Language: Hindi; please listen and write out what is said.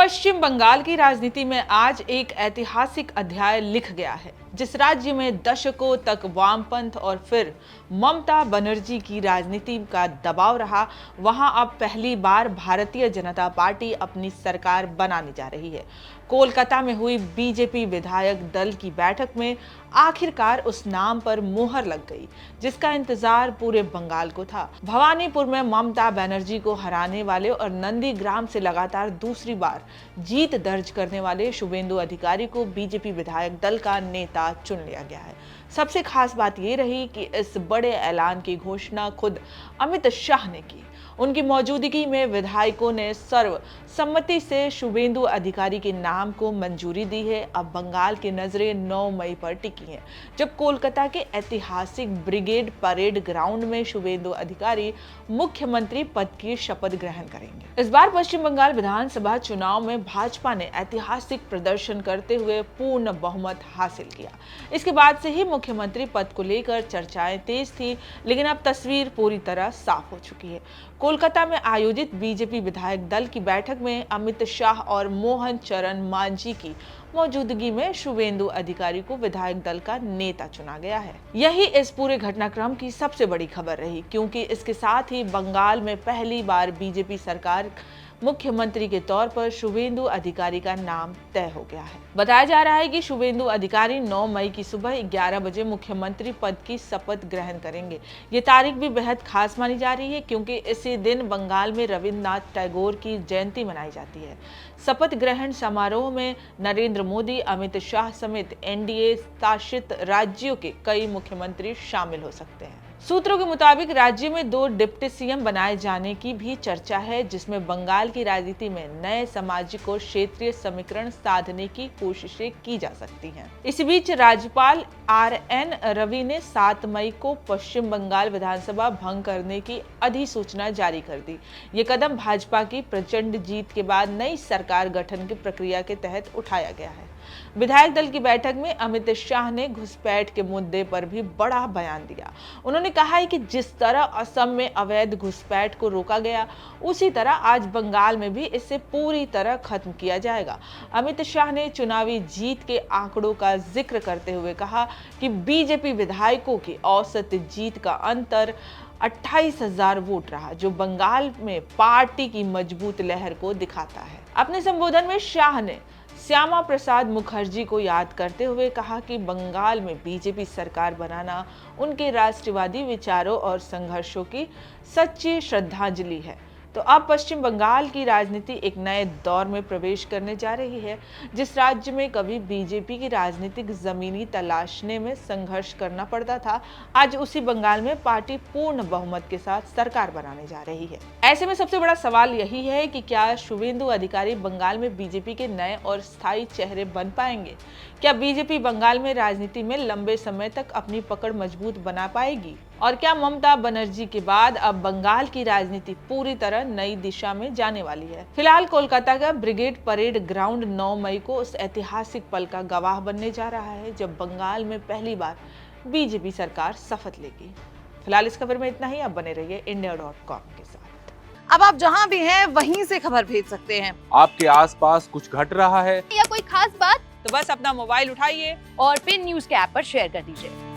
पश्चिम बंगाल की राजनीति में आज एक ऐतिहासिक अध्याय लिख गया है। जिस राज्य में दशकों तक वामपंथ और फिर ममता बनर्जी की राजनीति का दबाव रहा, वहां अब पहली बार भारतीय जनता पार्टी अपनी सरकार बनाने जा रही है। कोलकाता में हुई बीजेपी विधायक दल की बैठक में आखिरकार उस नाम पर मुहर लग गई जिसका इंतजार पूरे बंगाल को था। भवानीपुर में ममता बनर्जी को हराने वाले और नंदीग्राम से लगातार दूसरी बार जीत दर्ज करने वाले शुभेंदु अधिकारी को बीजेपी विधायक दल का नेता चुन लिया गया है। सबसे खास बात यह रही कि इस बड़े ऐलान की घोषणा खुद अमित शाह ने की। उनकी मौजूदगी में विधायकों ने सर्वसम्मति से शुभेंदु अधिकारी के नाम को मंजूरी दी है। अब बंगाल की नजरें 9 मई पर टिकी हैं, जब कोलकाता के ऐतिहासिक ब्रिगेड परेड ग्राउंड में शुभेंदु अधिकारी मुख्यमंत्री पद की शपथ ग्रहण करेंगे। इस बार पश्चिम बंगाल विधानसभा चुनाव में भाजपा ने ऐतिहासिक प्रदर्शन करते हुए पूर्ण बहुमत हासिल किया। इसके बाद से ही मुख्यमंत्री पद को लेकर चर्चाएं तेज थी, लेकिन अब तस्वीर पूरी तरह साफ हो चुकी है। कोलकाता में आयोजित बीजेपी विधायक दल की बैठक में अमित शाह और मोहन चरण मांझी की मौजूदगी में शुभेंदु अधिकारी को विधायक दल का नेता चुना गया है। यही इस पूरे घटनाक्रम की सबसे बड़ी खबर रही, क्योंकि इसके साथ ही बंगाल में पहली बार बीजेपी सरकार मुख्यमंत्री के तौर पर शुभेंदु अधिकारी का नाम तय हो गया है। बताया जा रहा है कि शुभेंदु अधिकारी 9 मई की सुबह 11 बजे मुख्यमंत्री पद की शपथ ग्रहण करेंगे। ये तारीख भी बेहद खास मानी जा रही है, क्योंकि इसी दिन बंगाल में रविन्द्रनाथ टैगोर की जयंती मनाई जाती है। शपथ ग्रहण समारोह में नरेंद्र मोदी, अमित शाह समेत एनडीए शासित राज्यों के कई मुख्यमंत्री शामिल हो सकते हैं। सूत्रों के मुताबिक राज्य में 2 डिप्टी सीएम बनाए जाने की भी चर्चा है, जिसमें बंगाल की राजनीति में नए सामाजिक और क्षेत्रीय समीकरण साधने की कोशिशें की जा सकती हैं। इस बीच राज्यपाल RN रवि ने 7 मई को पश्चिम बंगाल विधानसभा भंग करने की अधिसूचना जारी कर दी। ये कदम भाजपा की प्रचंड जीत के बाद नई सरकार गठन की प्रक्रिया के तहत उठाया गया है। विधायक दल की बैठक में अमित शाह ने घुसपैठ के मुद्दे पर भी बड़ा बयान दिया। उन्होंने कहा है कि जिस तरह असम में अवैध घुसपैठ को रोका गया, उसी तरह आज बंगाल में भी इसे पूरी तरह खत्म किया जाएगा। अमित शाह ने चुनावी जीत के आंकड़ों का जिक्र करते हुए कहा कि बीजेपी विधायकों की औसत जीत का अंतर 28,000 वोट रहा, जो बंगाल में पार्टी की मजबूत लहर को दिखाता है। अपने संबोधन में शाह ने श्यामा प्रसाद मुखर्जी को याद करते हुए कहा कि बंगाल में बीजेपी सरकार बनाना उनके राष्ट्रवादी विचारों और संघर्षों की सच्ची श्रद्धांजलि है। तो अब पश्चिम बंगाल की राजनीति एक नए दौर में प्रवेश करने जा रही है। जिस राज्य में कभी बीजेपी की राजनीतिक जमीनी तलाशने में संघर्ष करना पड़ता था, आज उसी बंगाल में पार्टी पूर्ण बहुमत के साथ सरकार बनाने जा रही है। ऐसे में सबसे बड़ा सवाल यही है कि क्या शुभेंदु अधिकारी बंगाल में बीजेपी के नए और स्थायी चेहरे बन पाएंगे? क्या बीजेपी बंगाल में राजनीति में लंबे समय तक अपनी पकड़ मजबूत बना पाएगी? और क्या ममता बनर्जी के बाद अब बंगाल की राजनीति पूरी तरह नई दिशा में जाने वाली है? फिलहाल कोलकाता का ब्रिगेड परेड ग्राउंड 9 मई को उस ऐतिहासिक पल का गवाह बनने जा रहा है, जब बंगाल में पहली बार बीजेपी सरकार शपथ लेगी। फिलहाल इस खबर में इतना ही। अब बने रहिए India.com के साथ। अब आप जहां भी हैं वहीं से खबर भेज सकते हैं। आपके आसपास कुछ घट रहा है या कोई खास बात, तो बस अपना मोबाइल उठाइए और फिर न्यूज के ऐप पर शेयर कर दीजिए।